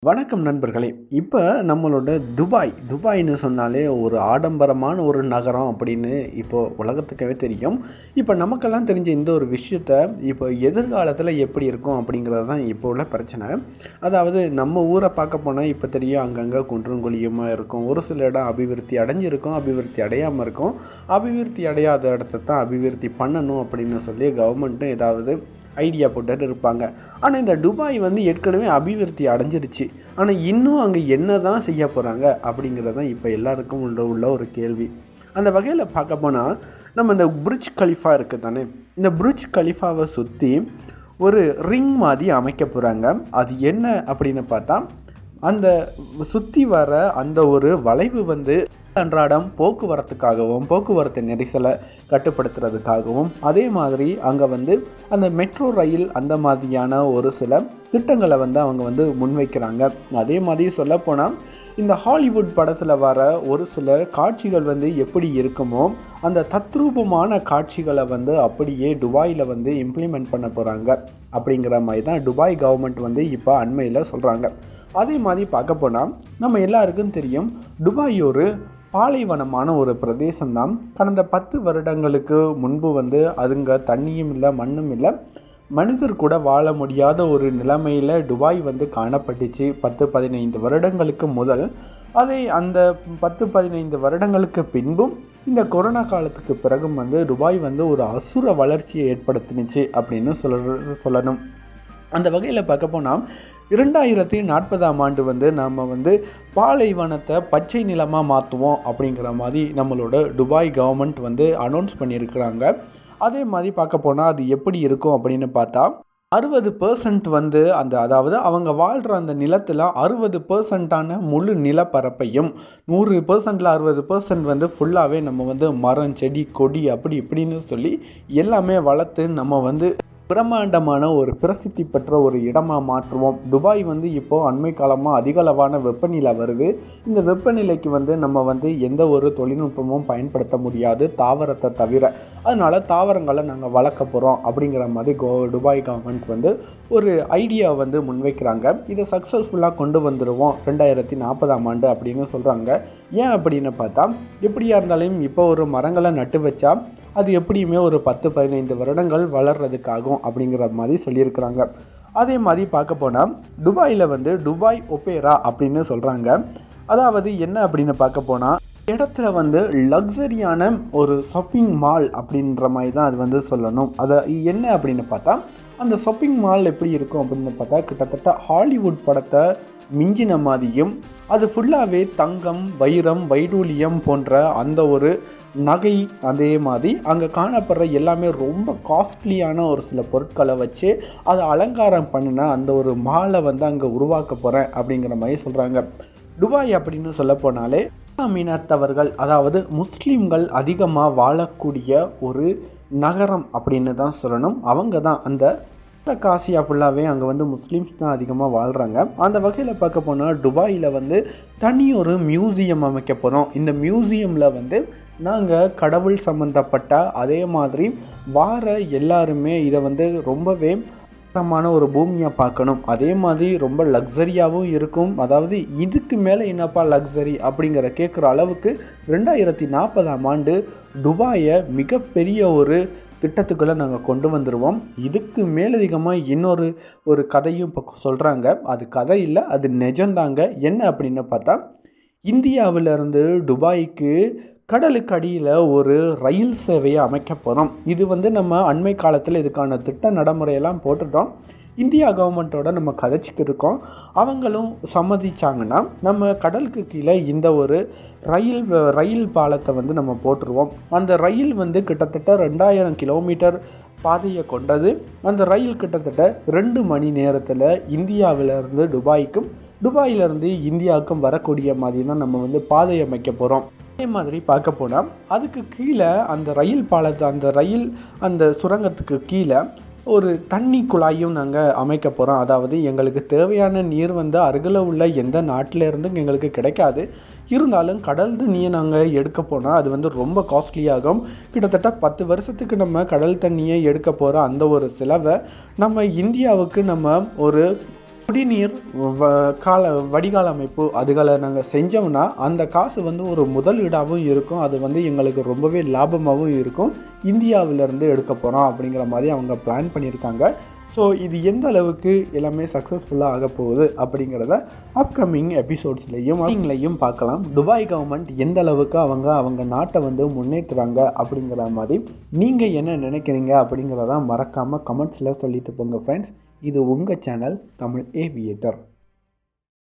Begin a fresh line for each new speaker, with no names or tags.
வணக்கம் நண்பர்களே. இப்போ நம்மளோட துபாய்னு சொன்னாலே ஒரு ஆடம்பரமான ஒரு நகரம் அப்படின்னு இப்போது உலகத்துக்கவே தெரியும். இப்போ நமக்கெல்லாம் தெரிஞ்ச இந்த ஒரு விஷயத்த இப்போ எதிர்காலத்தில் எப்படி இருக்கும் அப்படிங்கிறது தான் இப்போ உள்ள பிரச்சனை. அதாவது நம்ம ஊரை பார்க்க போனால் இப்போ தெரியும், அங்கங்கே குன்றும் குழியுமாக இருக்கும். ஒரு சில இடம் அபிவிருத்தி அடைஞ்சிருக்கும், அபிவிருத்தி அடையாமல் இருக்கும். அபிவிருத்தி அடையாத இடத்த தான் அபிவிருத்தி பண்ணணும் அப்படின்னு சொல்லி கவர்மெண்ட்டும் ஏதாவது ஐடியா போட்டுட்டு இருப்பாங்க. ஆனால் இந்த துபாய் ஏற்கனவே அபிவிருத்தி அடைஞ்சிருச்சு. ஆனால் இன்னும் அங்கே என்ன தான் செய்ய போகிறாங்க அப்படிங்கிறது தான் இப்போ எல்லாருக்கும் உள்ள ஒரு கேள்வி. அந்த வகையில் பார்க்க போனால் நம்ம இந்த புர்ஜ் கலிஃபா இருக்குது தானே, இந்த புர்ஜ் கலிஃபாவை சுற்றி ஒரு ரிங் மாதிரி அமைக்க போகிறாங்க. அது என்ன அப்படின்னு பார்த்தா, அந்த சுற்றி வர அந்த ஒரு வளைவு அன்றாடம் போக்குவரத்துக்காகவும் போக்குவரத்து நெரிசலை கட்டுப்படுத்துறதுக்காகவும், அதே மாதிரி அங்கே அந்த மெட்ரோ ரயில் அந்த மாதிரியான ஒரு சில திட்டங்களை அவங்க முன்வைக்கிறாங்க. அதே மாதிரி சொல்லப்போனால் இந்த ஹாலிவுட் படத்தில் வர ஒரு சில காட்சிகள் எப்படி இருக்குமோ அந்த தத்ரூபமான காட்சிகளை அப்படியே துபாயில் இம்ப்ளிமெண்ட் பண்ண போகிறாங்க அப்படிங்கிற மாதிரி தான் துபாய் கவர்மெண்ட் இப்போ அண்மையில் சொல்கிறாங்க. அதே மாதிரி பார்க்க போனால் நம்ம எல்லாருக்கும் தெரியும், துபாய் ஒரு பாலைவனமான ஒரு பிரதேசம்தான். கடந்த 10 வருடங்களுக்கு முன்பு அதுங்க தண்ணியும் இல்லை, மண்ணும் இல்லை, மனிதர் கூட வாழ முடியாத ஒரு நிலைமையில் துபாய் காணப்பட்டுச்சு 10-15 வருடங்களுக்கு முதல். அதை அந்த 10-15 வருடங்களுக்கு பின்பும் இந்த கொரோனா காலத்துக்கு பிறகும் துபாய் ஒரு அசுர வளர்ச்சியை ஏற்படுத்தினுச்சு அப்படின்னு சொல்லணும். அந்த வகையில் பார்க்க போனால் 2040ஆம் ஆண்டு நாம் பாலைவனத்தை பச்சை நிலமாக மாற்றுவோம் அப்படிங்கிற மாதிரி நம்மளோட துபாய் கவர்மெண்ட் அனௌன்ஸ் பண்ணியிருக்கிறாங்க. அதே மாதிரி பார்க்க போனால் அது எப்படி இருக்கும் அப்படின்னு பார்த்தா, 60% அதாவது அவங்க வாழ்கிற அந்த நிலத்தில் 60% முழு நிலப்பரப்பையும் 100%ல் 60% ஃபுல்லாகவே நம்ம மரம் செடி கொடி அப்படி இப்படின்னு சொல்லி எல்லாமே வளர்த்து நம்ம பிரம்மாண்டமான ஒரு பிரசித்தி பெற்ற ஒரு இடமாக மாற்றுவோம். துபாய் இப்போது அண்மை காலமாக அதிகளவான வெப்பநிலை வருது. இந்த வெப்பநிலைக்கு நம்ம எந்த ஒரு தொழில்நுட்பமும் பயன்படுத்த முடியாது, தாவரத்தை தவிர. அதனால் தாவரங்களை நாங்கள் வளர்க்க போகிறோம் அப்படிங்கிற மாதிரி துபாய் கவர்மெண்ட் ஒரு ஐடியா முன்வைக்கிறாங்க. இதை சக்ஸஸ்ஃபுல்லாக கொண்டு வந்துடுவோம் 2040ஆம் ஆண்டு அப்படின்னு சொல்கிறாங்க. ஏன் அப்படின்னு பார்த்தா, எப்படியா இருந்தாலும் இப்போ ஒரு மரங்களை நட்டு வச்சா அது எப்படியுமே ஒரு 10-15 வருடங்கள் வளர்கிறதுக்காகும் அப்படிங்கிற மாதிரி சொல்லியிருக்கிறாங்க. அதே மாதிரி பார்க்க போனால் துபாயில் துபாய் ஒபேரா அப்படின்னு சொல்கிறாங்க. அதாவது என்ன அப்படின்னு பார்க்க போனால், இடத்துல லக்ஸரியான ஒரு ஷாப்பிங் மால் அப்படின்ற மாதிரி தான் அது சொல்லணும். அதை என்ன அப்படின்னு பார்த்தா, அந்த ஷாப்பிங் மால் எப்படி இருக்கும் அப்படின்னு பார்த்தா, கிட்டத்தட்ட ஹாலிவுட் படத்தை மிஞ்சின மாதிரியும், அது ஃபுல்லாகவே தங்கம், வைரம், வைடூரியம் போன்ற அந்த ஒரு நகை, அதே மாதிரி அங்கே காணப்படுற எல்லாமே ரொம்ப காஸ்ட்லியான ஒரு சில பொருட்களை வச்சு அதை அலங்காரம் பண்ணின அந்த ஒரு மாலை அங்கே உருவாக்க போகிறேன் அப்படிங்கிற மாதிரி சொல்கிறாங்க. துபாய் அப்படின்னு சொல்ல போனாலே இனத்தவர்கள், அதாவது முஸ்லீம்கள் அதிகமாக வாழக்கூடிய ஒரு நகரம் அப்படின்னு தான் சொல்லணும். அவங்க தான் அந்த காசியா ஃபுல்லாகவே அங்கே முஸ்லீம்ஸ் தான் அதிகமாக வாழ்கிறாங்க. அந்த வகையில் பார்க்க போனால் துபாயில் தனி ஒரு மியூசியம் அமைக்க போகிறோம். இந்த மியூசியமில் நாங்கள் கடவுள் சம்மந்தப்பட்ட, அதே மாதிரி வார எல்லாருமே இதை ரொம்பவே ஒரு பூமியாக பார்க்கணும். அதே மாதிரி ரொம்ப லக்ஸரியாகவும் இருக்கும். அதாவது இதுக்கு மேலே என்னப்பா லக்ஸரி அப்படிங்கிற கேட்குற அளவுக்கு 2040ஆம் ஆண்டு துபாயை மிகப்பெரிய ஒரு திட்டத்துக்குள்ளே நாங்கள் கொண்டு வந்துடுவோம். இதுக்கு மேலதிகமாக இன்னொரு கதையும் இப்போ சொல்கிறாங்க. அது கதை இல்லை, அது நிஜந்தாங்க. என்ன அப்படின்னு பார்த்தா, இந்தியாவிலேருந்து துபாய்க்கு கடலுக்கு அடியில் ஒரு ரயில் சேவையை அமைக்க போகிறோம். இது நம்ம அண்மை காலத்தில் இதுக்கான திட்ட நடைமுறையெல்லாம் போட்டுட்டோம். இந்தியா கவர்மெண்ட்டோட நம்ம கதைச்சிக்கு இருக்கோம். அவங்களும் சம்மதிச்சாங்கன்னா நம்ம கடலுக்கு கீழே இந்த ஒரு ரயில் பாலத்தை நம்ம போட்டுருவோம். அந்த ரயில் கிட்டத்தட்ட 2000 கிலோமீட்டர் பாதையை கொண்டது. அந்த ரயில் கிட்டத்தட்ட 2 மணி நேரத்தில் இந்தியாவிலேருந்து துபாய்க்கும், துபாயிலிருந்து இந்தியாவுக்கும் வரக்கூடிய மாதிரி தான் நம்ம பாதை அமைக்க போகிறோம். அதே மாதிரி பார்க்க போனால் அதுக்கு கீழே அந்த ரயில் பாலத்தை, அந்த சுரங்கத்துக்கு கீழே ஒரு தண்ணி குழாயும் நாங்கள் அமைக்க போகிறோம். அதாவது எங்களுக்கு தேவையான நீர் அருகில் உள்ள எந்த நாட்டில் இருந்தும் எங்களுக்கு கிடைக்காது. இருந்தாலும் கடல் தண்ணியை நாங்கள் எடுக்க போனால் அது ரொம்ப காஸ்ட்லியாகும். கிட்டத்தட்ட 10 வருஷத்துக்கு நம்ம கடல் தண்ணியை எடுக்க போகிற அந்த ஒரு செலவை நம்ம இந்தியாவுக்கு நம்ம ஒரு குடிநீர் வடிகால் அமைப்பு அதுகளை நாங்கள் செஞ்சோம்னா அந்த காசு வந்து ஒரு முதலீடாகவும் இருக்கும். அது வந்து எங்களுக்கு ரொம்பவே லாபமாகவும் இருக்கும். இந்தியாவிலேருந்து எடுக்க போகிறோம் அப்படிங்கிற மாதிரி அவங்க பிளான் பண்ணியிருக்காங்க. ஸோ இது எந்த அளவுக்கு எல்லாமே சக்ஸஸ்ஃபுல்லாக ஆக போகுது அப்படிங்கிறத அப்கமிங் எபிசோட்ஸ்லையும் பார்க்கலாம். துபாய் கவர்மெண்ட் எந்த அளவுக்கு அவங்க நாட்டை வந்து முன்னேற்றுறாங்க அப்படிங்கிற மாதிரி நீங்கள் என்ன நினைக்கிறீங்க அப்படிங்கிறத மறக்காமல் கமெண்ட்ஸில் சொல்லிட்டு போங்க ஃப்ரெண்ட்ஸ். இது உங்கள் சேனல் தமிழ் ஏவியேட்டர்.